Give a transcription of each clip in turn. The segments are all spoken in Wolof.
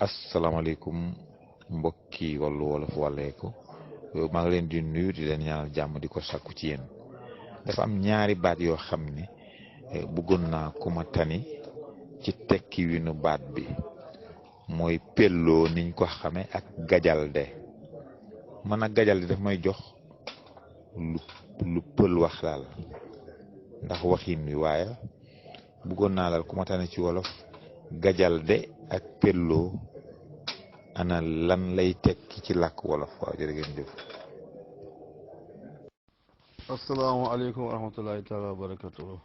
asalaamaaleykum mbokki Wallu Wolof Wàlleeko maa ngi leen di nuyu di leen ñaanal jàmm di ko sakku ci yéen. dafa am ñaari baat yoo xam ne bëggoon naa ku ma tani ci tekki wi nu baat bi mooy pelloo niñ ko xame ak gajalde. man ak gajalde daf may jox lu pël wax daal ndax waxin wi, waaye bëggoon naa daal ku ma tani ci wolof gajalde ak pelloo ana lan lay tekki ci làkk wolof. waaw jërë ngeen jëf. asalaamaaleykum wa rahmatullahi taala wa barakatuh.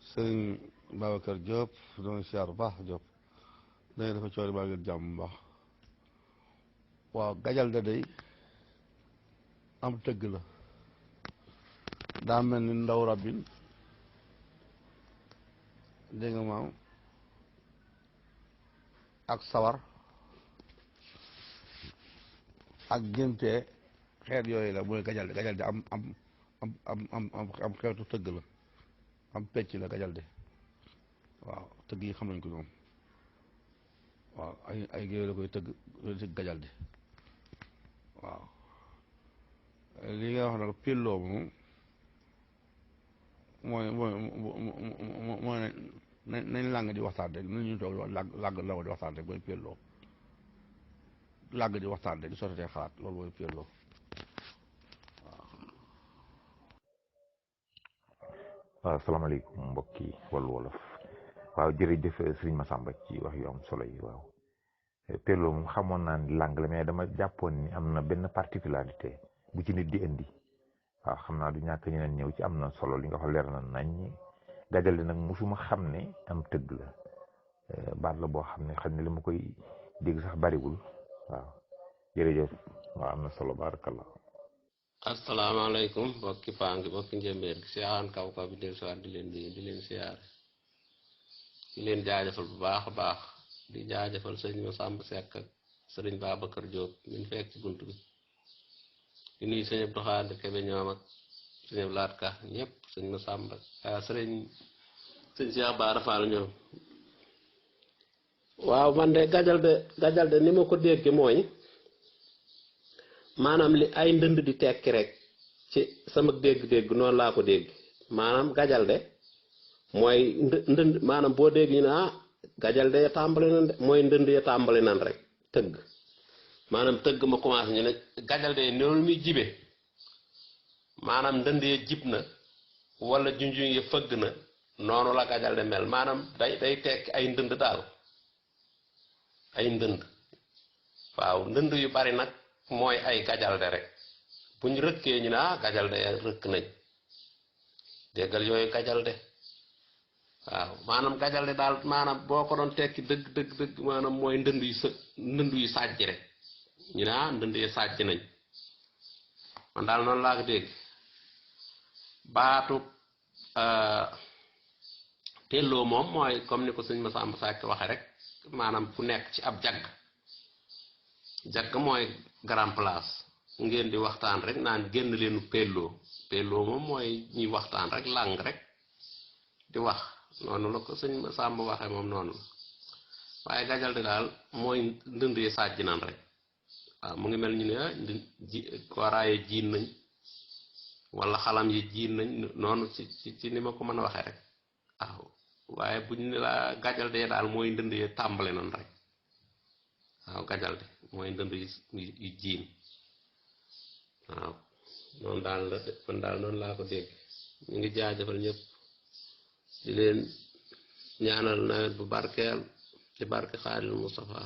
sëriñ Babacar Diop doon siyaar bu baax Diop dañuy dafa coori baa ngeen jàmm bu baax. waaw gajalde day am tëgg la, daa mel ni ndaw rabin dégg nga maam ak sawar ak génte xeet yooyu la mooy gajalde. gajalde am xeetu tëgg la, am pecc la gajalde. waaw tëgg yi xam nañ ko ñoom. waaw ay géwél la koy tëgg gajalde. waaw li nga wax nag pelloo moom mooy nañ làng di waxtaan rek nañ ñu toog làgg law di waxtaan rek mooy pelloo. làgg di waxtaan rek di sottee xalaat loolu mooy pelloo. waaw asalaamaaleykum mbokki Wallu Wolof. waaw jërëjëf sëriñ Massamba ci wax yu am solo yi. waaw pelloo moom xamoon naa ni langue la, mais dama jàppoon ni am na benn particularité bu ci nit di indi. waaw xam naa du ñàkk ñeneen ñëw ci, am na solo li nga wax leer na nañ. gajalde nag musuma xam ne am tëgg la, baat la boo xam ne xam ne li ma koy dégg sax bariwul. waaw jërëjëf. waaw am na solo barakallah. asalaamaaleykum mbokki Pangi mbokki Njëmbeen Seexaan kaw kaw bi del siwaat di leen siyaare, di leen jaajëfal bu baax a baax. di jaajëfal sëñ Massamba Seck ak sëriñ Babacar Diop min fekk ci bunt bi. di nuyu sëñ Abdou Khadre Kébé ñoom ak sëñ Abdou Lahad Ka ñëpp, sëñ Massamba sëñ Cheikh Bara Fall ñoom. waaw man de gajalde ni ma ko dégg mooy maanaam li ay ndënd di tekki rek, ci sama dégg-dégg noonu laa ko dégg. maanaam gajalde mooy ndënd, maanaam boo dégg ñu ne gajalde ya tàmbali nan de, mooy ndënd ya tàmbali nan rek tëgg. maanaam tëgg ma commencé ñu ne gajalde noonu muy jibe, maanaam ndënd ya jib na wala junjuñ ya fëgg na, noonu la gajalde mel. maanaam day tekki ay ndënd daal, ay ndënd. waaw ndënd yu bari nag mooy ay gajalde rek. buñ rëkkee ñu ne gajalde ya rëkk nañ, déggal yooyu gajalde. waaw maanaam gajalde daal maanaam boo ko doon tekki dëgg maanaam mooy ndënd yu sàjj rek. ñu ne ndënd yi sàjj nañ. man daal noonu laa ko dégg. baatu pelloo moom mooy comme ni ko sëñ Massamba Seck waxe rek, maanaam ku nekk ci ab jagg mooy grand place, ngeen di waxtaan rek naan génn leenu pelloo moom mooy ñuy waxtaan rek làng rek di wax. noonu la ko sëñ Massamba waxe moom noonu la. waaye gajalde daal mooy ndënd yi sàjj naan rek. waaw mu ngi mel ñu ne kooraaye jiin nañ wala xalam yi jiin nañ, noonu ci ni ma ko mën a waxee rek. waaw waaye buñ ne la gajalde daal mooy ndënd yi tàmbale nan rek. waaw gajalde mooy ndënd yu jiin. waaw noonu daal la man daal noonu laa ko dégg. ñu ngi jaajëfal ñëpp di leen ñaanal nawet bu barkeel ci barke Xaadimu Mustafa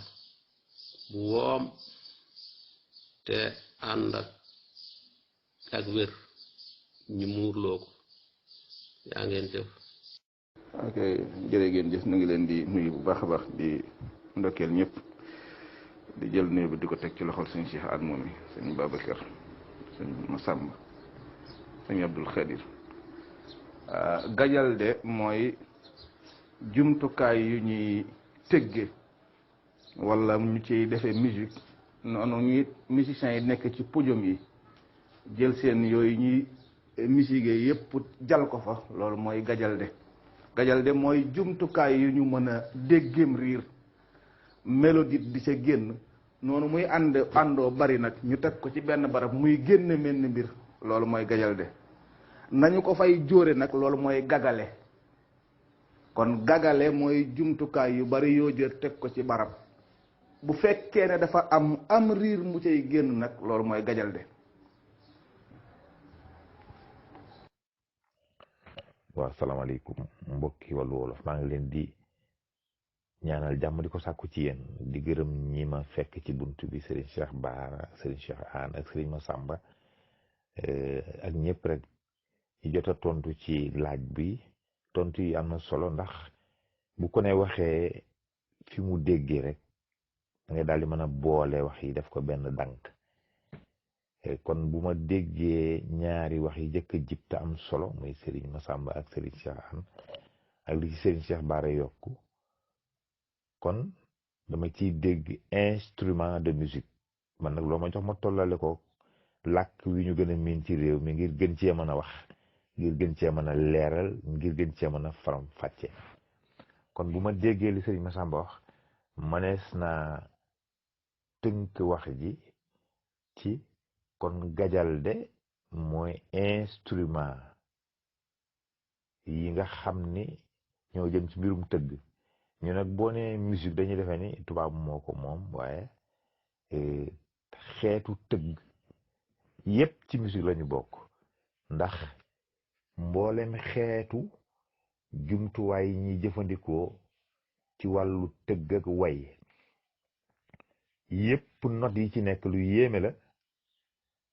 bu woom te ànd ak wér, ñu muurloo ko. yaa ngeen jëf. ok jërë ngeen jëf. nu ngi leen di nuyu bu baax a baax, di ndokkeel ñëpp, di jël nuyu bi di ko teg ci loxol sëñ Cheikh Ad Momi, sëñ Babacar, sëñ Massamba, sëñ Abdul Khadir. gajalde mooy jumtukaay yu ñuy tëgge wala ñu ciy defee musique. noonu ñuy musiciens yi nekk ci podium yi jël seen yooyu ñuy musique yëpp jal ko fa, loolu mooy gajalde. gajalde mooy jumtukaay yu ñu mën a déggem riir mélodie di ca génn noonu muy àndoo bari nag ñu teg ko ci benn barab muy génne mel ni mbir loolu mooy gajalde nañu ko fay jóore nag loolu mooy gagale kon gagale mooy jumtukaay yu bari yoo jër teg ko ci barab bu fekkee ne dafa am riir mu cay génn nag loolu mooy gajalde. waaw salaamaaleykum mbokki Wàllu Wolof maa ngi leen di ñaanal jàmm di ko sàkku ci yéen di gërëm ñi ma fekk ci bunt bi Serigne Cheikh Bara Serigne Cheikh Anne ak Serigne Massamba ak ñëpp rek ñu jot a tontu ci laaj bi tontu yi am na solo ndax bu ko ne waxee fi mu déggee rek da ngay daal di mën a boole wax yi def ko benn dànk kon bu ma déggee ñaari wax yi jëkk a jib te am solo muy Serigne Massamba ak Serigne Cheikh Anne ak li ci Serigne Cheikh Bara yokku kon dama ciy dégg instrument de musique man nag loo ma jox ma tollale ko làkk wi ñu gën a miin ci réew mi ngir gën cee mën a wax ngir gën cee mën a leeral ngir gën cee mën a faram fàcce kon bu ma déggee li Serigne Massamba wax mënees naa tënk wax ji ci kon gajalde mooy instrument yi nga xam ni ñoo jëm ci mbirum tëgg ñu nag boo nee musique dañuy defee ni tubaab moo ko moom waaye xeetu tëgg yépp ci musique lañu bokk ndax mboolem xeetu jumtuwaay yi ñuy jëfandikoo ci wàllu tëgg ak way yépp not yi ci nekk lu yéeme la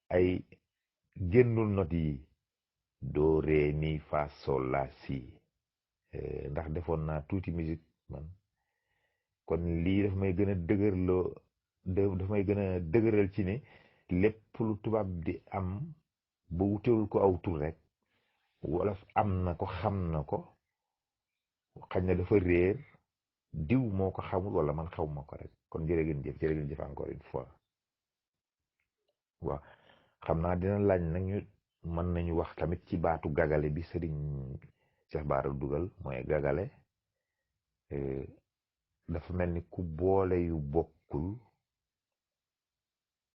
ay génnul not yi do ré mi fa sol la si ndax defoon naa tuuti musique man kon lii daf may gën a daf may gën a dëgëral ci ne lépp lu tubaab di am ba wutewul ko aw tur rek wolof am na ko xam na ko xañ na dafa réer diw moo ko xamul wala man xaw ma ko rek kon jërë ngeen jëf encore une fois waaw xam naa dina laaj nag ñu mën nañu wax tamit ci baatu gagale bi Serigne Cheikh Bara dugal mooy gagale dafa mel ni ku boole yu bokkul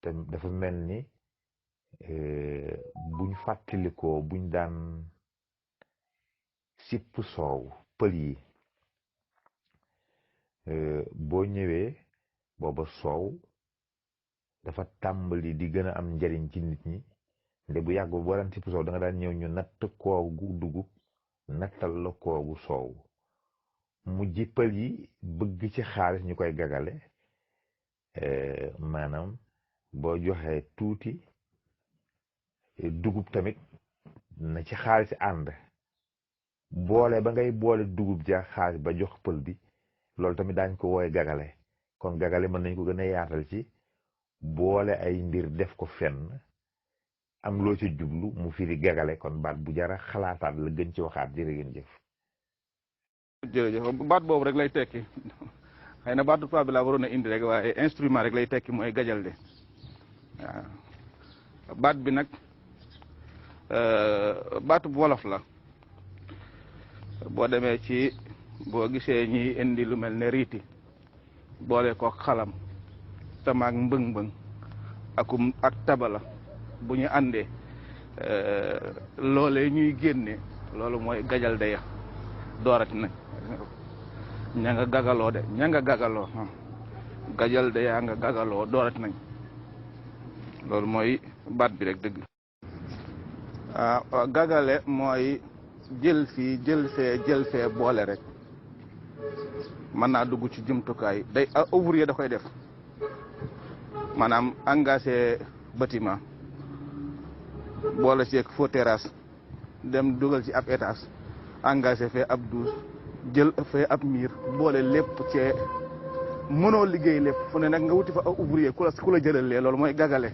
te dafa mel ni buñ fàttalikoo buñ daan sipp soow pël yi boo ñëwee booba soow dafa tàmbali di gën a am njariñ ci nit ñi nde bu yàgg boo daan sipp soow da nga daan ñëw ñu natt koogu dugub nattal la koogu soow mu jippal yi bëgg ci xaalis ñu koy gagale maanaam boo joxee tuuti dugub tamit na ci xaalis ànd boole ba ngay boole dugub ja xaalis ba jox pël bi loolu tamit daañ ko wooye gagale kon gagale mën nañ ko gën a yaatal ci boole ay mbir def ko fenn am loo ci jublu mu firi gagale kon baat bu jara xalaataat la gën ci waxaat jërë ngeen jëf. jërëjëf baat boobu rek lay tekki xëy na baatu tubaab bi laa waroon a indi rek waaye instrument rek lay tekki mooy gajalde waaw baat bi nag baatu bu wolof la boo demee ci boo gisee ñiy indi lu mel ne riiti boole ko xalam tamaak mbëng-mbëng ak tabala bu ñu àndee loolee ñuy génne loolu mooy gajalde ya doorati nag ña nga gagaloo de ña nga gagaloo gajalde yaa nga gagaloo doorati nañ loolu mooy baat bi rek dëgg gagale mooy jël fii jël fee boole rek mën naa dugg ci jumtukaay day ouvrier da koy def maanaam engagé bâtiment boole ci faux terrasse dem dugal ci ab étage engagé fee ab douze jël fee ab miir boole lépp cee mënoo liggéey lépp fu ne nag nga wuti fa ouvrier ku la jëlalee loolu mooy gagale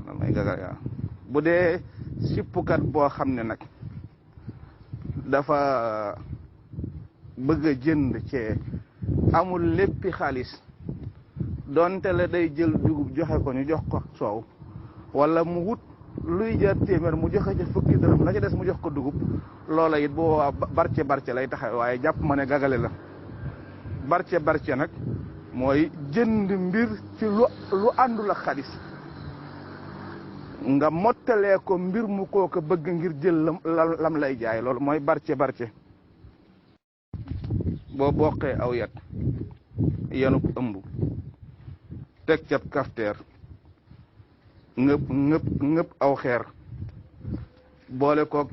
waaw bu dee sippukat boo xam ne nag dafa bëgg a jënd cee amul léppi xaalis donte la day jël dugub joxe ko ñu jox ko soow wala mu wut luy jar téeméer mu joxe ca fukki dërëm la ca des mu jox ko dugub loola it boo barce lay taxaw waaye jàpp ma ne gagale la barce nag mooy jënd mbir ci lu àndul ak xaalis nga mottalee ko mbir mu kooka bëgg ngir jël lam lay jaay loolu mooy barce boo boqee aw yat yanub ëmb teg cab kafteer ngëp aw xeer boole ko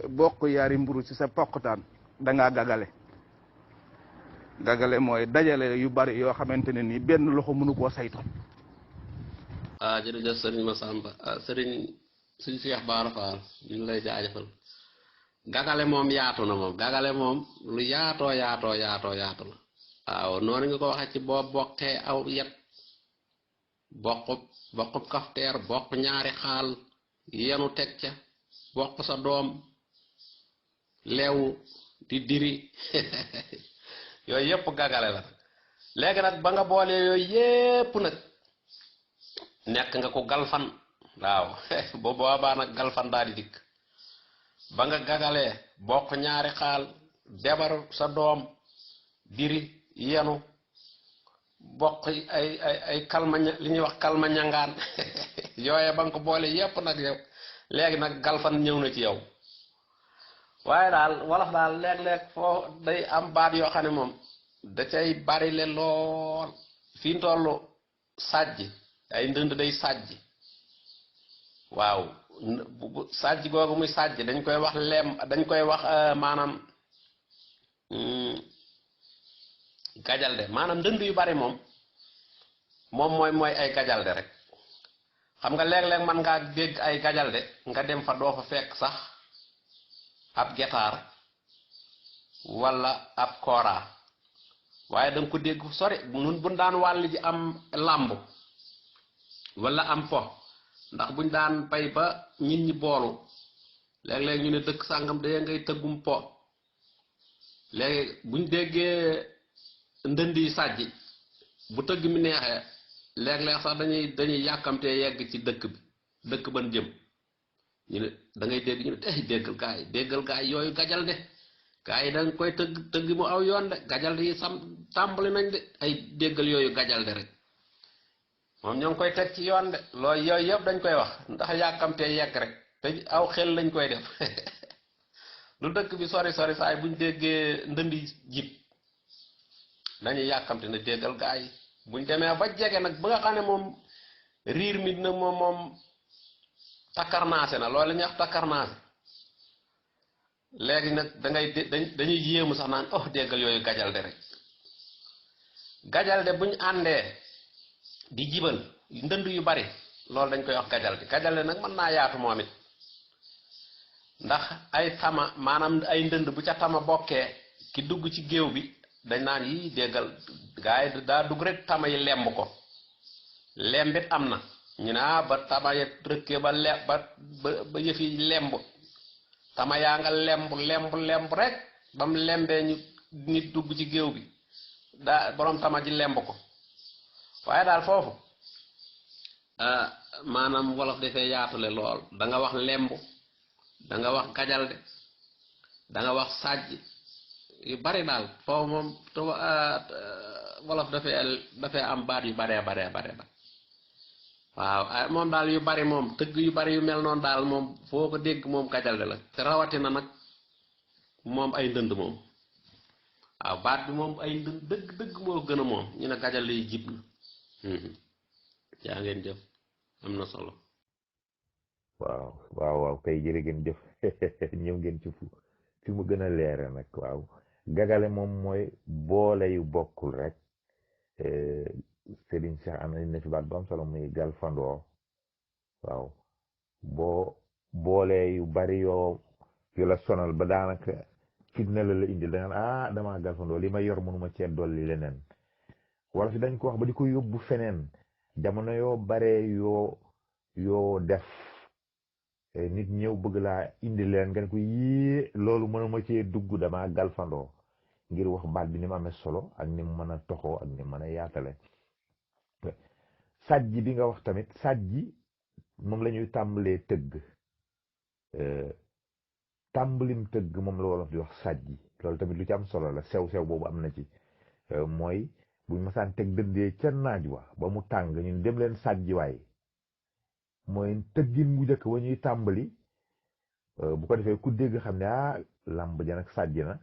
bokk yaari mburu ci sa poqtaan da ngaa gagale mooy dajale yu bari yoo xamante ne nii benn loxo mënu koo saytu. jërëjëf sëriñ Massamba sëriñ Cheikh Bara Fall ñu ngi lay jaajëfal. gagale moom yaatu na moom gagale moom lu yaatoo yaatu la waaw noonu nga ko waxee ci boo bokkee aw yet boqub kafteer bokk ñaari xaal yenu teg ca bokk sa doom leewu di diri yooyu yëpp gagale la léegi nag ba nga boolee yooyu yëpp nag nekk nga ko galfan waaw bu boobaa nag galfan daal di dikk ba nga gagalee bokk ñaari xaal debar sa doom diri yenu bokk ay kalma li ñuy wax kalma ñangaan yooye ba nga ko boole yépp nag yow léegi nag galfan ñëw na ci yow waaye daal wolof daal léeg-léeg foo day am baat yoo xam ne moom da cay bari le lool fi ñu toll sàjj ay ndënd day sàjj waaw sàjj googu muy sàjj dañ koy wax dañ koy wax maanaam gajalde maanaam ndënd yu bari moom mooy ay gajalde rek xam nga léeg-léeg man ngaa dégg ay gajalde nga dem fa doo fa fekk sax ab getaar wala ab kora waaye danga ko dégg sori nun buñ daan wàll ji am làmb wala am po ndax buñ daan pay ba nit ñi boolu léeg-léeg ñu ne dëkk sàngam da ngay tëggum po léegi buñ déggee ndënd yi sàjji bu tëgg mi neexee léeg-léeg sax dañuy yàkkamtee yegg ci dëkk ban jëm ñu ne da ngay dégg ñu ne déggal gaay yooyu gajal de gaay yi danga koy tëgg mu aw yoon de gajal de yi tàmbali nañ de ay déggal yooyu gajal de rek moom ñoo ngi koy teg ci yoon de loolu yooyu yëpp dañ koy wax ndax yàkkamtee yegg rek te aw xel lañ koy def lu dëkk bi sori saay buñ déggee ndëndi jib dañuy yàkkamte na déggal gaa yi buñ demee ba jege nag ba nga xam ne moom riir mi nag moom takkarnaase na loolu la ñuy wax takkarnaase léegi nag dañuy yéemu sax naan oh déggal yooyu gajalde rek gajalde buñ àndee di jibal ndënd yu bari loolu dañ koy wax gajalde nag mën naa yaatu moom it ndax ay tama maanaam ay ndënd bu ca tama bokkee ki dugg ci géew bi dañ naan yi déggal gaa yi daa dugg rek tama yi lemb ko lembit am na ñu ne ba tama ya rëkkee ba yëf yi lemb tama yaa nga lemb rek ba mu lembee ñu nit dugg ci géew bi daa borom tama ji lemb ko waaye daal foofu maanaam wolof dafay yaatule lool da nga wax lemb da nga wax gajalde da nga wax sàjj yu bari daal foofu moom wolof dafay am baat yu bare waaw moom daal yu bari moom tëgg yu bari yu mel noonu daal moom foo ko dégg moom gajalde la te rawatina nag moom ay ndënd moom waaw baat bi moom ay ndënd dëgg moo gën a moom ñu ne gajalde yi jib na yaa ngeen jëf am na solo waaw kay jërë ngeen jëf ñëw ngeen ci fi mu gën a leere nag waaw gagale moom mooy boole yu bokkul rek Serigne Cheikh am na fi baat bu am solo muy galfandoo waaw boo boolee yu bari yoo la sonal ba daanaka fitna la indil da nga damaa galfandoo li ma yor mënuma cee dolli leneen wala fi dañ ko wax ba di ko yóbbu feneen jamono yoo baree yoo def nit ñëw bëgg laa indi leen nga ne ko yii loolu mënuma cee dugg damaa galfandoo ngir wax baat bi ni mu amee solo ak ni mu mën a toxoo ak ni mu mën a yaatale sàjji bi nga wax tamit sàjji moom la ñuy tàmbalee tëgg tàmbalim tëgg moom la wolof di wax sàjji loolu tamit lu ci am solo la sew boobu am na ci mooy buñ masaan teg dëndee ca naaj wa ba mu tàng ñun dem leen sàjji waay mooy tëggin bu njëkk wa ñuy tàmbali bu ko defee ku dégg xam ne làmb ja nag sàjji na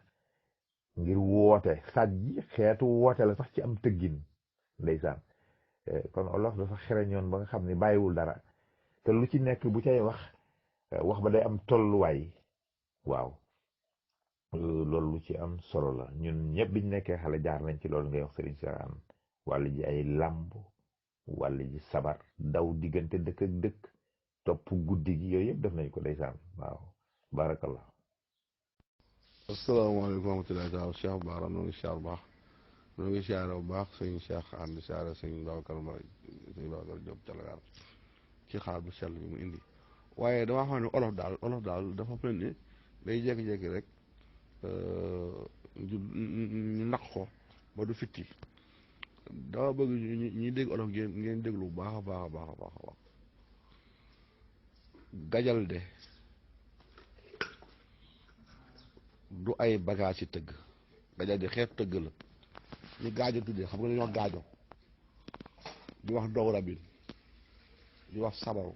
ngir woote sàjji xeetu woote la sax ci am tëggin ndeysaan kon olof dafa xereñoon ba nga xam ne bàyyiwul dara te lu ci nekk bu cay wax ba day am tolluwaay waaw loolu lu ci am solo la ñun ñëpp biñ nekkee xale jaar nañ ci loolu ngay wax Serigne Cheikh wàll ji ay làmb wàll ji sabar daw diggante dëkk ak dëkk topp guddi gi yooyu yëpp def nañ ko ndeysaan waaw barakallah. asalaamaaleykum wa rahmatullahi taala Cheikh Bara noo ngi siyaar baax noo ngi siyaare bu baax sëñ Cheikh ànd siyaare sëñ Babacar Diop Thialagare ci xaar bu sell bi mu indi waaye dama xam ne olof daal dafa mel ni day jékki-jékki rek ñu naq ko ba du fitti dama bëgg ñuy dégg olof ngeen déglu bu baax a baax a baax a baax a baax gajal de du ay bagage ci tëgg gajal de xeet tëgg la ñu gaajo tuddee xam nga dañuy wax gaajo di wax dow rabin di wax sabaru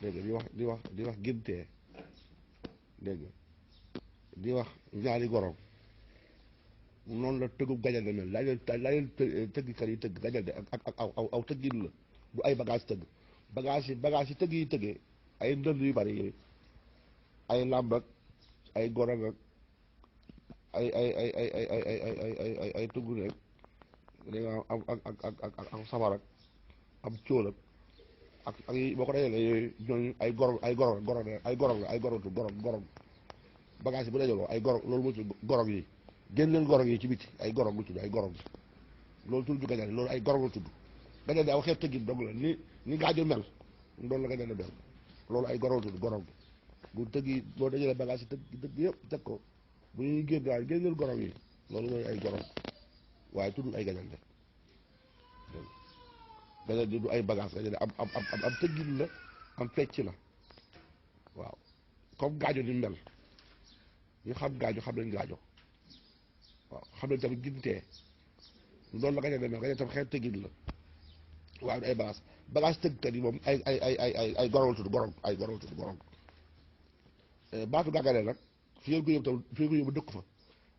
dégg nga di wax gintee dégg nga di wax ñaari gorom noonu la tëggub gajal de mel laa leen tëggkat yi tëgg gajal de ak aw tëggin la du ay bagage tëgg bagage yi tëgg yi tëggee ay ndënd yu bari yooyu ay làmb ak ay gorog ak ay tugg rek da nga am sabar ak am cóol ak boo ko dajalee yooyu ñooñu ay gorog bagage yi bu dajaloo ay gorog loolu moo tudd gorog yi génn leen gorog yi ci biti ay gorog lu tudd ay gorog loolu tudd gajal loolu ay gorog la tudd gajal de aw xeet tëggin dong la ni gaajo mel loolu la gajal mel loolu ay gorog la tudd gorog bu tëggi boo dajalee bagage yi tëgg yëpp teg ko bu ñuy génn daal génneel gorog yi loolu mooy ay gorog waaye tuddul ay gajal de gajal de du ay bagage gajal de am tëggin la am fecc la waaw comme gaajo ni mel ñu xam gaajo xam nañ gaajo waaw xam nañ tamit gintee loolu la gajal de mel gajal tamit xeet tëggin la waaye du ay bagage tëggkat yi moom ay gorog la tudd gorog ay gorog la tudd gorog baatu gàggale nag fi ngeen ko yóbbu tam fi ngeen ko yóbbu dëkk fa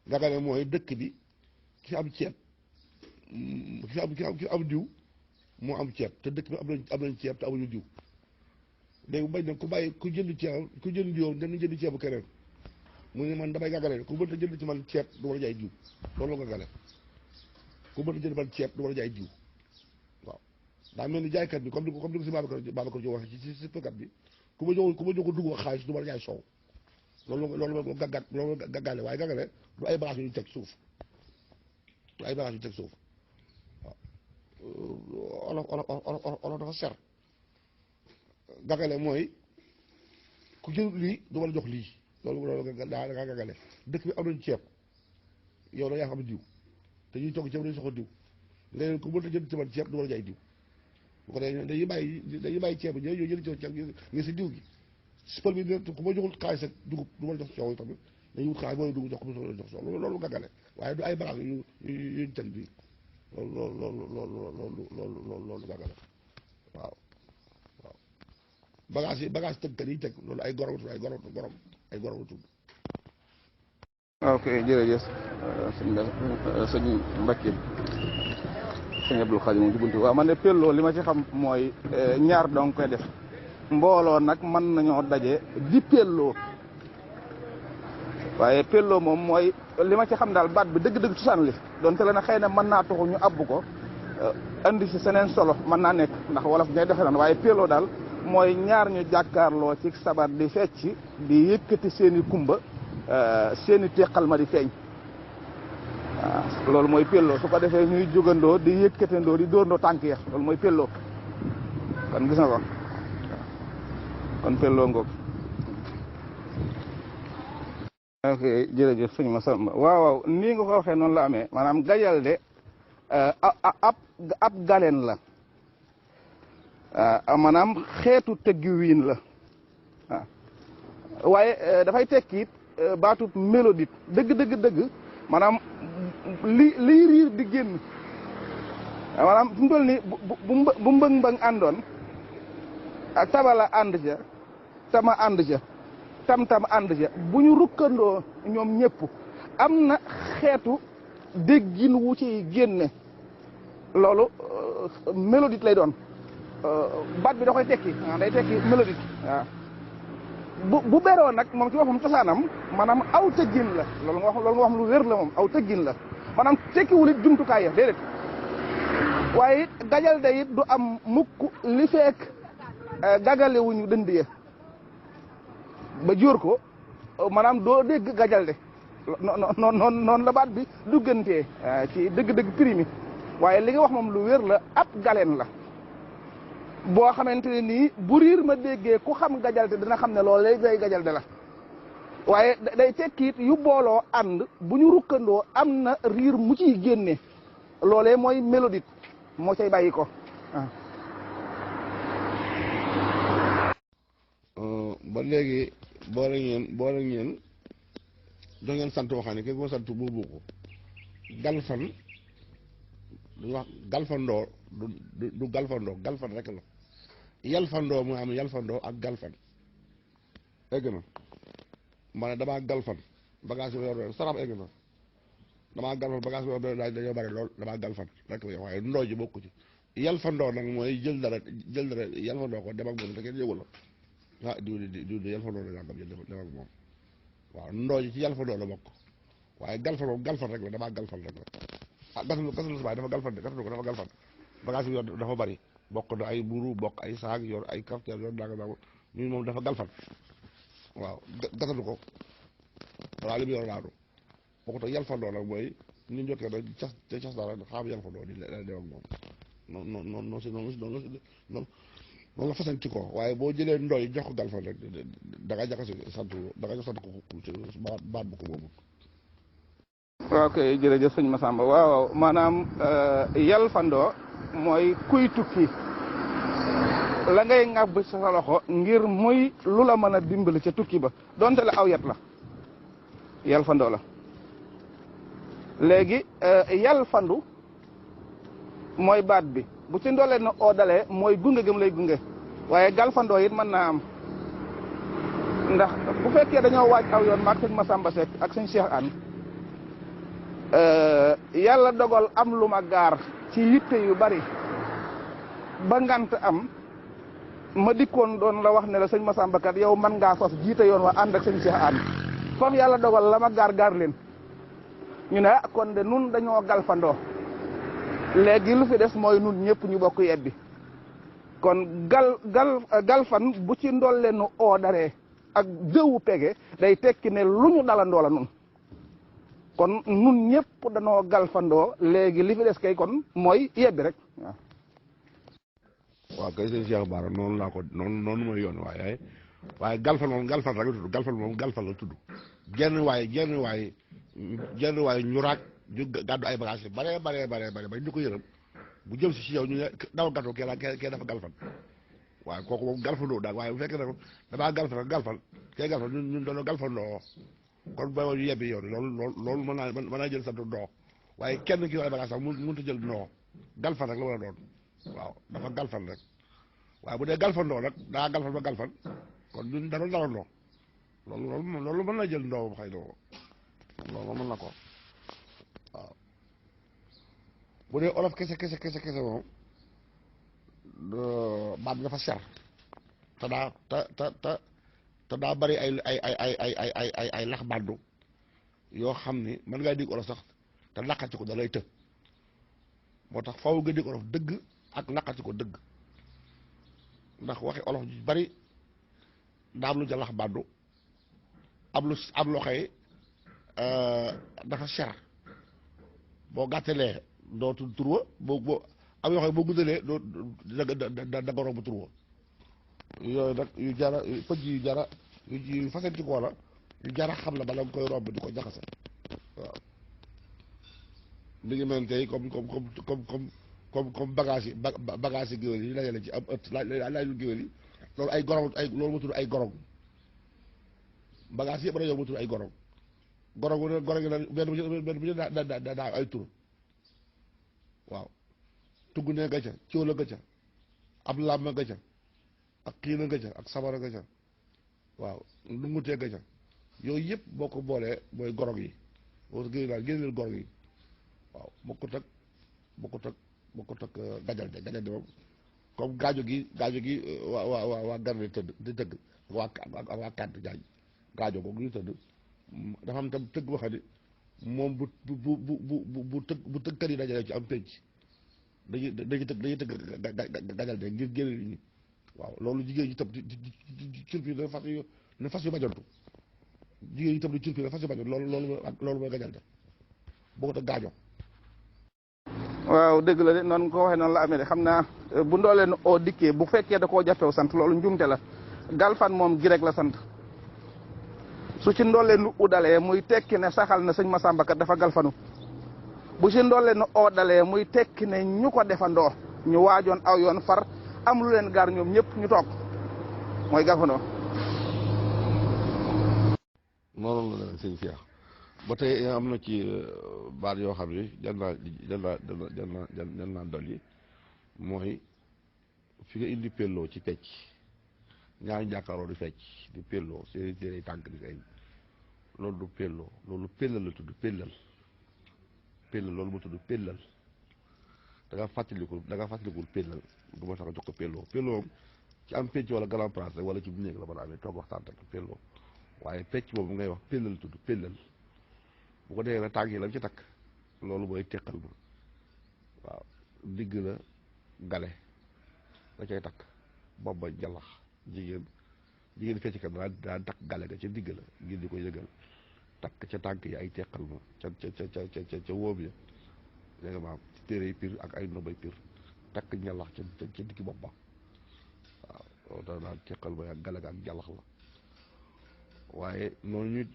gàggale mooy dëkk bi ki am ceeb ki am diw moo am ceeb te dëkk bi am nañ ceeb te amuñu diw léegi bañ nag ku jënd ceeb ku jënd diw dem na jënd ceebu keneen mu ne man damay gàggale ku mënta jënd ci man ceeb du ma la jaay diw loolu la gàggale ku mënta jënd man ceeb du ma la jaay diw waaw daa mel ni jaaykat bi comme ni ko si Babacar Jo waxee ci pëkat bi ku ma joxul dugg xaalis du ma la jaay soow loolu gaggale waaye gaggale du ay bagages yu ñu teg suuf du ay bagages yu ñu teg suuf waaw olof dafa ser gaggale mooy ku jël lii du ma la jox lii loolu daa gaggale dëkk bi am nañ ceeb yow da yaa xam diw te ñuy togg ceeb dañu soxla diw léegi ku mënta jënd ci man ceeb du ma la jaay diw bu ko defee dañuy bàyyi ceeb bi ñooy jënd ceeb nga si diw gi spol bi ku ma joxul xaalis ak dugub du ma la jox soow tamit dañuy wut xaalis booy dugub jox ko mu la jox soow loolu gaggale waaye du ay bagages yuñ teg bi loolu gaggale waaw bagage tëggkat yi teg loolu ay gorog ay gorog tudd. ok jërëjëf sëñ Mbacke sëñ Abdou Khadim moom ci buntu waaw man de pelloo li ma ci xam mooy ñaar dong koy def mbooloo nag mën nañoo daje di pelloo waaye pelloo moom mooy li ma ci xam daal baat bi dëgg-dëgg cosaan li donte la na xëy na mën naa taxu ñu abbu ko andi si seneen solo mën naa nekk ndax wolof ñooy defe naan waaye pelloo daal mooy ñaar ñu jàkkaarloo ci sabar di fecc di yëkkati seeni kumba seeni teqal ma di feeñ waaw loolu mooy pelloo su ko defee ñuy jógandoo di yëkkatandoo di dóorandoo tànk ya loolu mooy pelloo kon gis nga ko kon pelloo ngoog ok jërëjëf sëñ Massamba waaw nii nga ko waxee noonu la amee maanaam gajal de ab galeen la maanaam xeetu tëggi wiin la waaw waaye dafay tekki it baatub mélodie dëgg maanaam liy riir di génn maanaam fi mu toll nii bu mbëng àndoon ak tabala ànd ca tama ànd ca tam ànd ca bu ñu rukkandoo ñoom ñëpp am na xeetu déggin wu ci génne loolu mélodique lay doon baat bi da koy tekki day tekki mélodique waaw bu beroo nag moom ci boppam cosaanam maanaam aw tëggin la loolu nga wax lu wér la moom aw tëggin la maanaam tekkiwul it jumtukaay ya déedéet waaye it gajal de it du am mukk li fekk gagalewuñu dënd ya ba jóor ko maanaam doo dégg gajal de noonu la baat bi duggantee ci dëgg-dëgg primi waaye li nga wax moom lu wér la ab galeen la boo xamante ne nii bu riir ma déggee ku xam gajalte dina xam ne loolu lay day gajalte la waaye day tekkiit yu booloo ànd bu ñu rukkandoo am na riir mu ciy génne loolee mooy mélodie moo cay bàyyi ko ba léegi boole ngeen da ngeen sant waxaa ne ki ko sant boobu ko galfan dañuy wax galfandoo du galfandoo galfan rek la yalfandoo mu am yalfandoo ak galfan egg na ma ne damaa galfan bagage bi yor sarab egg na damaa galfan bagage bi yor dañoo bari lool damaa galfan rek la waaye ndoo ji bokku ci yalfandoo nag mooy jël dara yalfandoo ko dem ak moom te kenn yëgul la diw de yalfandoo la nangam jël dem ak moom waaw ndoo ji ci yalfandoo la bokk waaye galfan moom galfan rek la damaa galfan rek la gasul subaay dafa galfan de gasul ko dafa galfan bagage bi yor dafa bari bokk na ay buru bokk ay saag yor ay cafetière yor daanga ñun moom dafa galfan waaw gasalu ko waaw li mu yor laadu bokku tax yalfandoo nag mooy ñu jokkee rek cas dara xam yalfandoo di dem ak moom noonu la façon ci ko waaye boo jëlee ndooy jox ko galfan rek da nga jaxase sant ko baat bu ko boobu waaw kay jërëjëf sëñ Massamba waaw maanaam yalfandoo mooy kuy tukki la ngay ŋàbb sa loxo ngir muy lu la mën a dimbali ca tukki ba donte la aw yat la yalfandoo la léegi yalfandu mooy baat bi bu ci ndoolee na oo dalee mooy gunge gëm lay gunge waaye galfandoo it mën naa am ndax bu fekkee dañoo waaj aw yoon maag sëñ Massamba Seck ak sëñ Cheikh Anne yàlla dogal am lu ma gaar ci yitte yu bari ba ngant am ma dikkoon doon la wax ne la sëñ Massamba kat yow man ngaa fas jiite yoon wa ànd ak sëñ Cheikh Anne fam yàlla dogal la ma gaar leen ñu ne kon de nun dañoo galfandoo léegi lu fi des mooy nun ñëpp ñu bokk yebbi kon galfan bu ci ndolle nu oo daree ak jëwu pege day tekki ne lu ñu dalandoo la nun kon nun ñëpp danoo galfandoo léegi li fi des kay kon mooy yebbi rek waaw kay sëñ Cheikh Bara noonu laa ko noonu mooy yoon waaye galfan moom galfan rek la tudd galfan moom galfan la tudd genn waaye ñu raaj ju gàddu ay bagage yi bare ba ñu ko yërëm bu jëm si yow ñu ne dawal gàttu kee dafa galfan waaye kooku moom galfandoo daal waaye bu fekkee ne damaa galfan kee galfan ñun doon galfandoo kon booy ñu yebbi yoon loolu mën naa jël sant ndoo waaye kenn ki ay bagage sax mënut a jël ndoo galfan rek la war a doon waaw dafa galfan rek waaye bu dee galfandoo nag daa galfan ba galfan kon ñun danoon dalandoo loolu mën na jël ndoo xëy na loolu mën na ko waaw bu dee olof kese moom baat bi dafa ser te daa bari ay lax bandu yoo xam ni mën ngaa dégg olof sax te laqati ko da lay të moo tax faaw nga dégg olof dëgg ak laqati ko dëgg ndax waxi olof ju bari daa am lu ca lax bandu am loo xëy dafa ser boo gàttalee doo tudd turwa boo am yoo xam ne boo guddalee doo da nga romb turwa yooyu nag yu jara pëj yu fasanti koo la yu jara xam la bala nga koy romb di ko jaxase waaw mi ngi mel tey comme bagage yi bagage yi géwél yi dajale ci am ëtt laajul géwél yi loolu ay gorong loolu ma tudd ay gorong bagage yëpp dañoo ma tudd ay gorong goro gi nag benn bu ñu daa ay tur waaw tugg ne nga ca cóola nga ca ab làmm nga ca ak xiina nga ca ak sabara nga ca waaw ndungutee nga ca yooyu yëpp boo ko boolee mooy gorog yi boo ko génne daal génne leen gorog yi waaw bokkut ak gajal de moom comme gaajo gi waa garne tëdd di tëgg ak waa kànt jaaj gaajo googu ñu tëdd dafa am tam tëgg boo xam ne moom bu tëggkat yi dajalee ci am pénc dañuy tëgg gajal de ngir génne nit ñi waaw loolu jigéen ñi tam di curpi na fas yu bajantu jigéen ñi tam di curpi na fas yu bajantu loolu mooy gajal de boo ko gaajo. waaw dëgg la de noonu ko waxee noonu la amee de xam naa bu ndooleen oo dikkee bu fekkee da koo jafew sant loolu njumte la galfan moom gi rek la sant su ci ndooleen u dalee muy tekki ne saxal na sëñ Masamba kat dafa galfanu bu ci ndooleen oo dalee muy tekki ne ñu ko defandoo ñu waajoon aw yoon far am lu leen gaar ñoom ñëpp ñu toog mooy galfanoo. noonu la leen sëñ Cheikh ba tey am na ci baat yoo xam ne jël naa dolli mooy fi nga indi pelloo ci pecc ñaari jàkkaaroo di fecc di pelloo seeni téere tànk di feeñ loolu du pelloo loolu pellal la tudd pellal loolu mu tudd pellal da nga fàttalikul pellal du ma tax a jox ko pelloo moom ci am pecc wala grand place rek wala ci bu néeg la mën a amee toog waxtaan rek pelloo waaye pecc boobu ngay wax pellal tudd pellal bu ko defee nag tànk yi la ci takk loolu mooy teqal ma waaw digg la gale da cay takk bopp ba jalax jigéen fecckat daa takk gale ga ca digg la ngir di ko yëgal takk ca tànk yi ay teqal ma ca wóob ya dégg nga maam téere yi pir ak ay nobay pir takk njalax ca diggi bopp ba waaw da daan teqal ma ak gale ga ak jalax la waaye noonu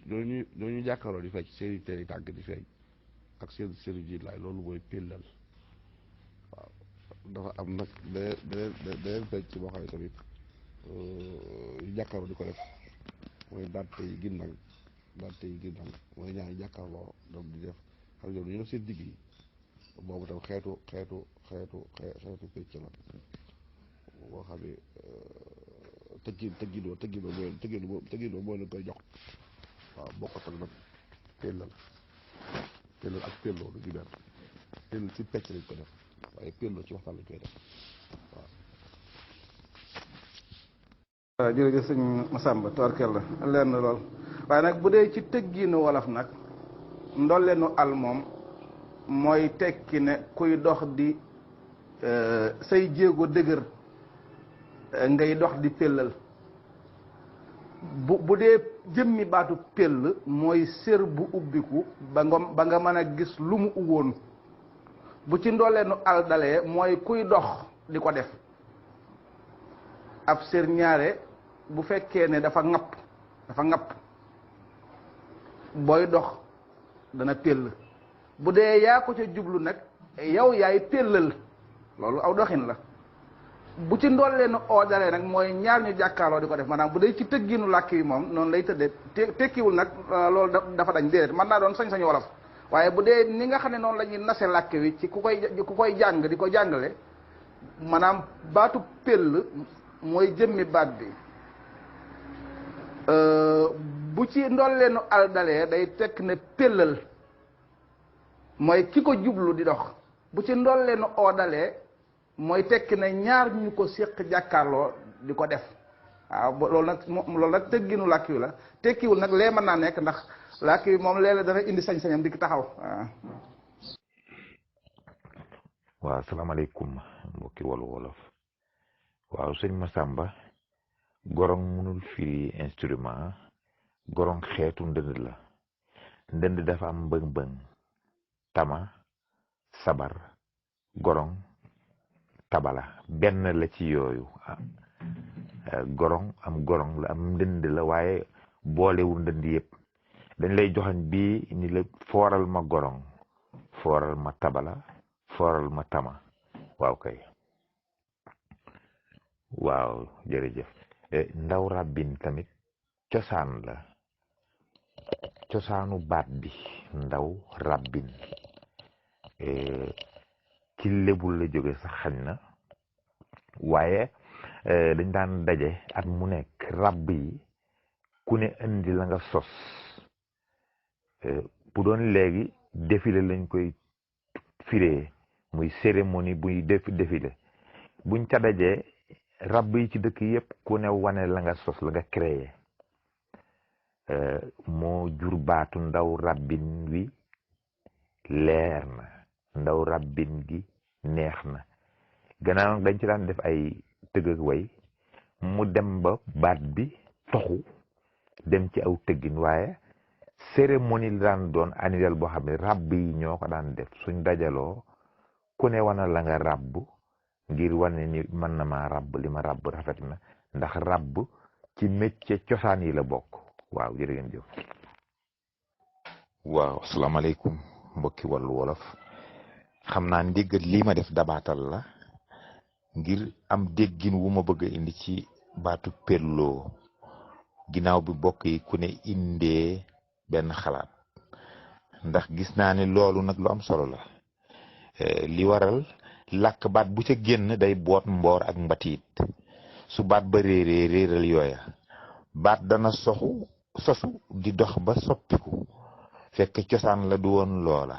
ñu jàkkaaroo di fecc seeni téere tànk di feeñ ak seen jiit laay loolu mooy pellal waaw dafa am nag beneen fecc boo xam ne tamit yu jàkkaaroo di ko def mooy dante yi ginnang mooy ñaari jàkkaarloo doom di def xam ne ñu def seen digg yi boobu tam xeetu pecc la boo xam ne tëgginoo moo leen koy jox waaw bokkut ak nag pellal ak pelloo du ñu benn pellal ci pecc lañ ko def waaye pelloo ci waxtaan lañ koy def waaw jërëjëf sëñ Masamba tubaarkalla leer na lool waaye nag bu dee ci tëgginu wolof nag ndolleenu al moom mooy tekki ne kuy dox di say jéego dëgër ngay dox di pellal bu dee jëmmi baatu pell mooy sér bu ubbiku ba nga mën a gis lu mu uwoon bu ci ndolleenu al dalee mooy kuy dox di ko def ab sér ñaare bu fekkee ne dafa ŋapp booy dox dana pell bu dee yaa ko ca jublu nag yow yaay pellal loolu aw doxin la bu ci ndolleenu oo dalee nag mooy ñaar ñu jàkkaarloo di ko def maanaam bu dee ci tëgginu làkk yi moom noonu lay tëddee tekkiwul nag loolu dafa dañ déedéet mën naa doon sañ-sañu wolof waaye bu dee ni nga xam ne noonu la ñuy nase làkk wi ci ku koy jàng di ko jàngale maanaam baatu pell mooy jëmmi baat bi bu ci ndolleenu al dalee day tekk ne pellal mooy ki ko jublu di dox bu ci ndolleenu oo dalee mooy tekki ne ñaar ñu ko séq jàkkaarloo di ko def waaw loolu nag tëgginu làkk wi la tekkiwul nag lee mën naa nekk ndax làkk wi moom léeg-léeg dana indi sañ-sañam di taxaw waaw asalaamaaleykum mbokki wolof waaw sëñ Masamba gorong mënul firi instrument gorong xeetu ndënd la ndënd dafa am mbëng-mbëng tama sabar gorong tabala benn la ci yooyu gorong la am ndënd la waaye boolewul ndënd yëpp dañ lay joxañ bii ni la fooral ma gorong fooral ma tabala fooral ma tama waaw kay waaw jërëjëf ndaw ràbbin tamit cosaan cosaanu baat bi ndaw rabbin ci lébul la jóge sax xañ na waaye dañ daan daje at mu nekk rabb yi ku ne indi la nga sos bu doon léegi défilé lañ koy firee muy cérémonie buy défilé buñ ca dajee rabb yi ci dëkk yépp ku ne wane la nga sos la nga créé moo jur baatu ndaw rabbin wi leer na ndaw rabbin gi neex na gannaaw dañ ci daan def ay tëgg ak way mu dem ba baat bi toxu dem ci aw tëggin waaye cérémonie la daan doon annuel boo xam ne rabb yi ñoo ko daan def suñ dajaloo ku ne wana la nga rabb ngir wane ni mën na maa rabb li ma rabb rafet na ndax rabb ci métier cosaan yi la bokk waaw jërë ngeen jëf. waaw asalaamaaleykum mbokki Wàllu Wolof xam naa ndéggat lii ma def dabaatal la ngir am déggin wu ma bëgg a indi ci baatu pelloo ginnaaw bi bokk yi ku ne indee benn xalaat ndax gis naa ne loolu nag lu am solo la li waral làkk baat bu ca génn day boot mboor ak mbatiit su baat ba réeree réeral yooya baat dana sosu di dox ba soppiku fekk cosaan la du woon loola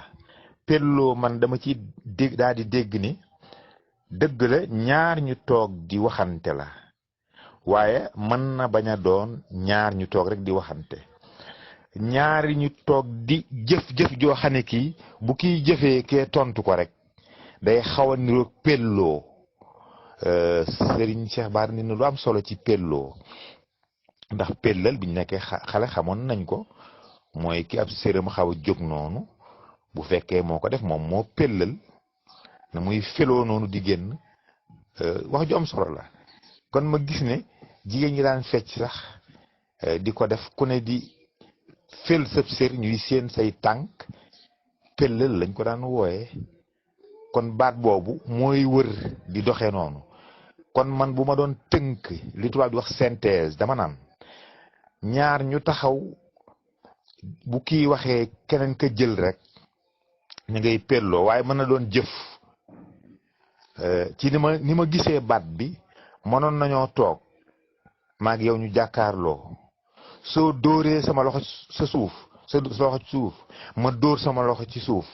pelloo man dama ci dégg daal di dégg ni dëgg la ñaar ñu toog di waxante la waaye mën na bañ a doon ñaar ñu toog rek di waxante ñaari ñu toog di jëf-jëf joo xam ne kii bu kiy jëfee kee tontu ko rek day xaw a niroog pelloo Serigne Cheikh Bara ni lu am solo ci pelloo ndax pellal biñ nekkee xale xamoon nañ ko mooy ki ab séram xaw a jóg noonu bu fekkee moo ko def moom moo pellal na muy feloo noonu di génn wax ju am solo la kon ma gis ne jigéen ñi daan fecc sax di ko def ku ne di fel sëb sér ñuy seen say tànk pellal lañ ko daan wooye kon baat boobu mooy wër di doxee noonu kon man bu ma doon tënk li tubaab di wax synthèse dama naan ñaar ñu taxaw bu kii waxee keneen ka jël rek ñu ngay pelloo waaye mën na doon jëf ci ni ma gisee baat bi mënoon nañoo toog maag yow ñu jàkkaarloo soo dóoree sama loxo sa suuf sa loxo ci suuf ma dóor sama loxo ci suuf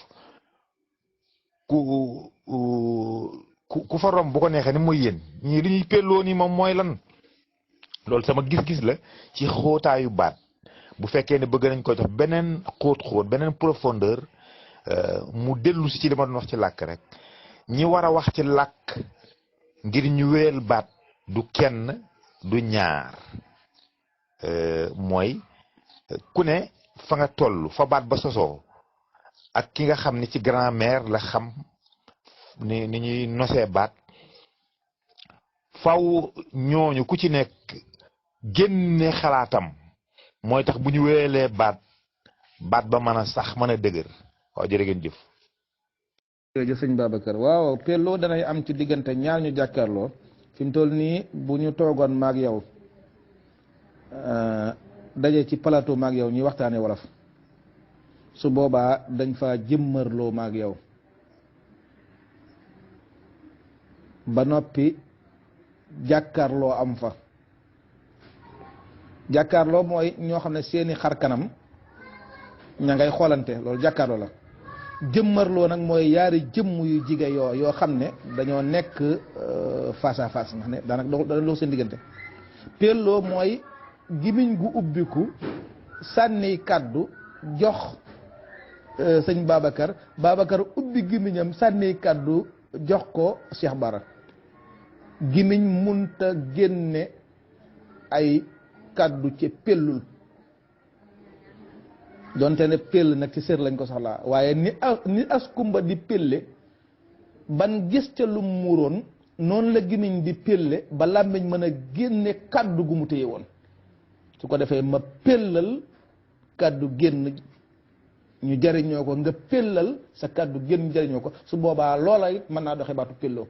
ku fa romb bu ko neexee ni mooy yéen ñii li ñuy pelloo ni moom mooy lan loolu sama gis-gis la ci xóotaayu baat bu fekkee ne bëgg nañ ko jox beneen xóot beneen profondeur mu dellu si ci li ma doon wax ci làkk rek ñi war a wax ci làkk ngir ñu wéyal baat du kenn du ñaar mooy ku ne fa nga toll fa baat ba sosoo ak ki nga xam ni ci grammaire la xam ni ñuy nosee baat faw ñooñu ku ci nekk génne xalaatam mooy tax bu ñu wéyalee baat ba mën a sax mën a dëgër waaw jërë ngeen jëf. jërëjëf sëñ Babacar waaw pelloo danay am ci diggante ñaar ñu jàkkaarloo fi mu toll nii bu ñu toogoon maag yow daje ci plateau maag yow ñuy waxtaanee wolof su boobaa dañ fa jëmmarloo maag yow ba noppi jàkkaarloo am fa jàkkaarloo mooy ñoo xam ne seeni xar kanam ña ngay xoolante loolu jàkkaarloo la jëmmarloo nag mooy yaari jëmm yu jige yoo xam ne dañoo nekk face à face nga xam ne daanaka dana dox seen diggante pelloo mooy gimiñ gu ubbiku sànni kàddu jox sëñ Babacar ubbi gimiñam sànni kàddu jox ko Cheikh Bara gimiñ munta génne ay kàddu ci pellul donte ne pell nag ci sër lañ ko soxlaa waaye ni askumba di pelle ban gis ca lu muuroon noonu la gimiñ di pelle ba làmmiñ mën a génne kàddu gu mu téye woon su ko defee ma pellal kàddu génn ñu jariñoo ko nga pellal sa kàddu génn ñu jariñoo ko su boobaa loola it mën naa doxee baatu pelloo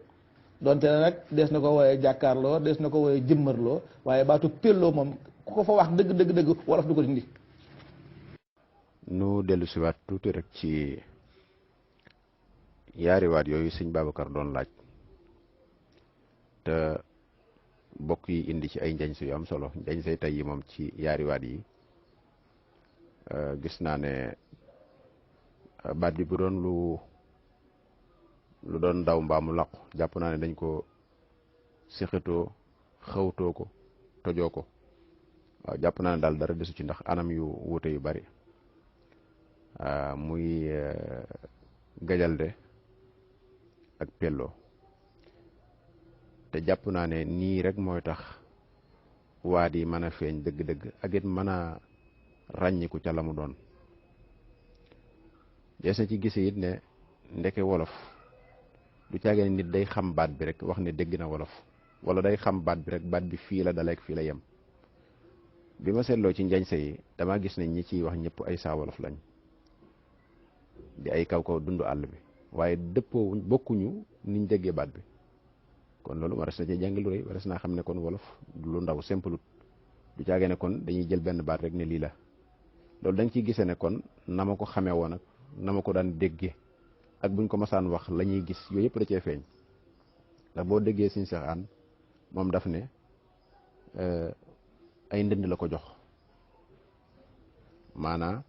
donte ne nag des na ko wooyee jàkkaarloo des na ko wooyee jëmmarloo waaye baatu pelloo moom ku ko fa wax dëgg wolof du ko dindi. nu dellu siwaat tuuti rek ci yaari waat yooyu sëñ Babacar doon laaj te bokk yi indi ci ay njañ yu am solo njañ say tey yi moom ci yaari waat yi gis naa ne baat bi bu doon lu doon daw mbaa mu làqu jàpp naa ne dañ ko sixitoo xawtoo ko tojoo ko waaw jàpp naa ne daal dara desu ci ndax anam yu wuute yu bari muy gajalde ak pelloo te jàpp naa ne nii rek mooy tax waat yi mën a feeñ dëgg-dëgg ak it mën a ràññiku ca la mu doon dees na ci gise it ne ndeke wolof du caagee nit day xam baat bi rek wax ne dégg na wolof wala day xam baat bi rek baat bi fii la daleek fii la yem bi ma seetloo ci njañse yi dama gis ne ñi ciy wax ñëpp ay saa wolof lañ di ay kaw kaw dund àll bi waaye dëppoo bokkuñu niñ déggee baat bi kon loolu waras na ci jàng lu rëy waras naa xam ne kon wolof lu ndaw simple du caagee ne kon dañuy jël benn baat rek ne lii la loolu da nga ciy gisee ne kon na ma ko xamee woon ak na ma ko daan déggee ak buñ ko masaan wax la ñuy gis yooyu yëpp da cee feeñ ndax boo déggee Sëñ Seex Aan moom daf ne ay ndënd la ko jox maanaa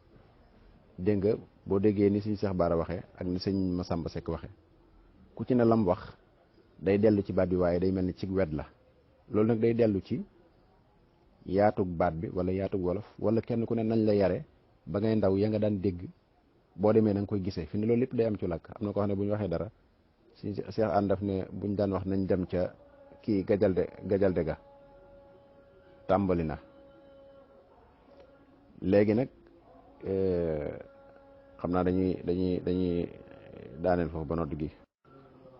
dégg nga boo déggee ni Sëñ Seex Baara waxee ak ni Sëñ Masamba Sekk waxee ku ci ne lam wax day dellu ci baat bi waaye day mel ni ci wet la loolu nag day dellu ci yaatug baat bi wala yaatug wolof wala kenn ku ne nañ la yare ba ngay ndaw ya nga daan dégg boo demee na nga koy gisee fi ne loolu lépp day am ci làkk am na ko xam ne bu ñu waxee dara si Seex Aan daf ne buñ daan wax nañ dem ca kii gajalde ga tàmbali na léegi nag xam naa dañuy daaneel foofu ba nodd gi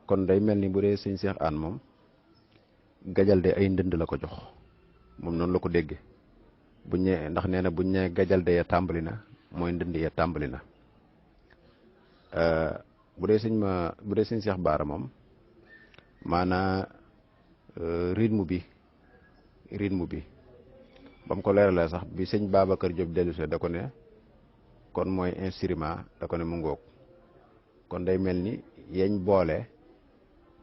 kon day mel ni bu dee Sëñ Seex Aan moom gajalde ay ndënd la ko jox moom noonu la ko déggee buñ ne ndax nee na buñ ne gajalde ya tàmbali na mooy ndënd ya tàmbali na bu dee Sëñ Seex Baara moom maanaa rythme bi ba mu ko leeralee sax bi Sëñ Babacar Diop dellusee da ko ne kon mooy instrument da ko ne mu ngoog kon day mel ni yeñ boole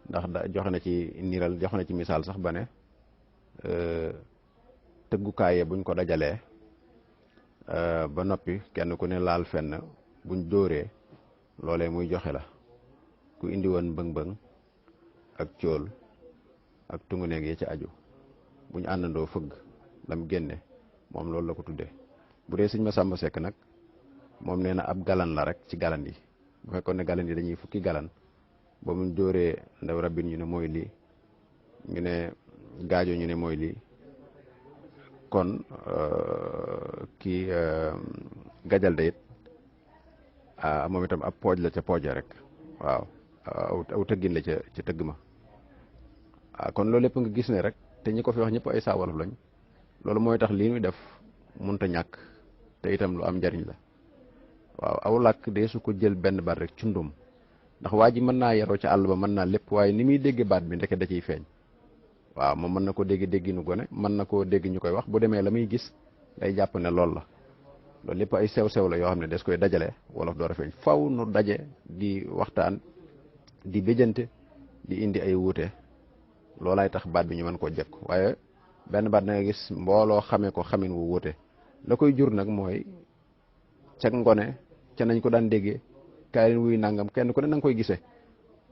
ndax da joxe na ci niral joxe na ci misaal sax ba ne tëggukaaye buñ ko dajalee ba noppi kenn ku ne laal fenn buñ dóoree loolee muy joxe la ku indi woon mbëng-mbëng ak cool ak tungu neeg yi ci aju buñ àndandoo fëgg lam génne moom loolu la ko tuddee bu dee Sëñ Masamba Sekk nag moom nee na ab galan la rek ci galan yi bu fekkoon ne galan yi dañuy fukki galan ba muñ dóoree ndaw rabin ñu ne mooy lii ñu ne gaajo ñu ne mooy lii kon kii gajalde it moom itam ab pooj la ca pooja rek waaw aw tëggin la ca tëgg ma kon loolu lépp nga gis ne rek te ñi ko fi wax ñëpp ay saa wolof lañ loolu mooy tax lii ñuy def munta ñàkk te itam lu am njariñ la waaw aw làkk de su ko jël benn baat rek cundum ndax waa ji mën naa yaroo ca àll ba mën naa lépp waaye ni muy dégg baat bi ndeke da ciy feeñ waaw moom mën na ko dégg dégginu gone mën na koo dégg ñu koy wax bu demee la muy gis day jàpp ne loolu la loolu lépp ay sew-sew la yoo xam ne des koy dajale wolof door a feeñ faw nu daje di waxtaan di béjante di indi ay wuute loolaay tax baat bi ñu mën koo jekk waaye benn baat da nga gis mbooloo xamee ko xamin wu wuute la koy jur nag mooy ca ngone ca nañ ko daan déggee kaay leen wuy nangam kenn ku ne na nga koy gisee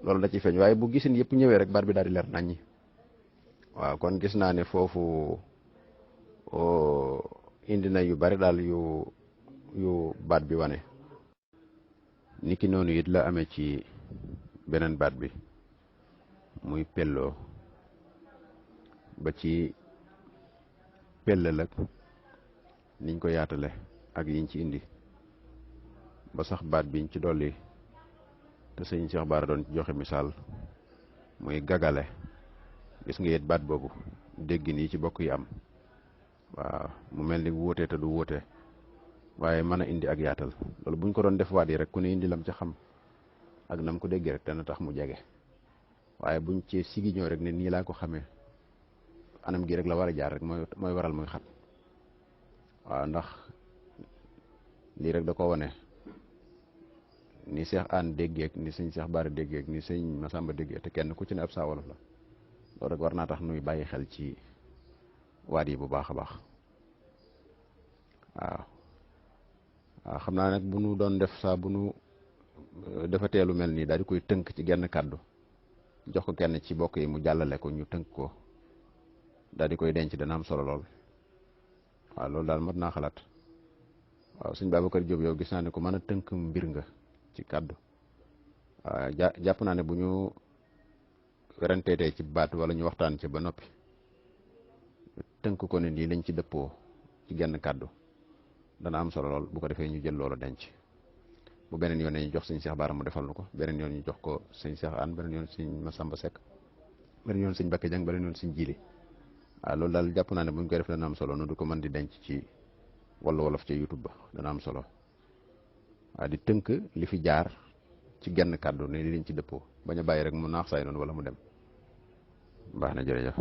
loolu da ciy feeñ waaye bu gisin yëpp ñëwee rek baat bi daal di leer naññi waaw kon gis naa ne foofu indi na yu bari daal yu baat bi wane niki noonu it la amee ci beneen baat bi muy pelloo ba ci pellal ak niñ ko yaatale ak yiñ ci indi ba sax baat biñ ci dolli te Sëñ Seex Baara doon ci joxe misaal muy gagale gis nga it baat boobu dégg nii ci bokk yi am waaw mu mel ni wuute te du wuute waaye mën a indi ak yaatal loolu buñ ko doon def waat yi rek ku ne indi lam ca xam ak nam ko déggee rek dana tax mu jege waaye buñ ci sigi ñoo rek ne nii laa ko xamee anam gi rek la war a jaar rek mooy waral muy xat waaw ndax lii rek da ko wane ni Cheikh Anne déggeeg ni sëñ Cheikh Bara déggeeg ni sëñ Massamba déggee te kenn ku ci ne ab Saa Wolof la loolu rek war naa tax nuy bàyyi xel ci waat yi bu baax a baax waaw xam naa nag bu nu doon def saa bu nu dafa teelu mel nii daal di koy tënk ci genn kàddu jox ko kenn ci bokk yi mu jàllale ko ñu tënk ko daal di koy denc dana am solo lool waaw loolu daal mat naa xalaat waaw sëñ Babacar Diop yow gis naa ne ko mën a tënk mbir nga ci kàddu waaw jàpp naa ne bu ñu weranteetee ci baat wala ñu waxtaan ci ba noppi tënk ko ne nii lañ ci dëppoo ci genn kàddu dana am solo lool bu ko defee ñu jël loolu denc bu beneen yoon ñu jox sëñ Cheikh Bara mu defal nu ko beneen yoon ñu jox ko sëñ Cheikh Anne beneen yoon sëñ Massamba Seck beneen yoon sëñ Bakke Jang beneen yoon sëñ Jili waaw loolu daal jàpp naa ne bu ñu koy def dana am solo nu du ko mën di denc ci Wàllu Wolof ci YouTube ba dana am solo waaw di tënk li fi jaar ci genn kàddu ne li liñ ci dëppoo bañ a bàyyi rek mu naax saay noonu wala mu dem baax na jërëjëf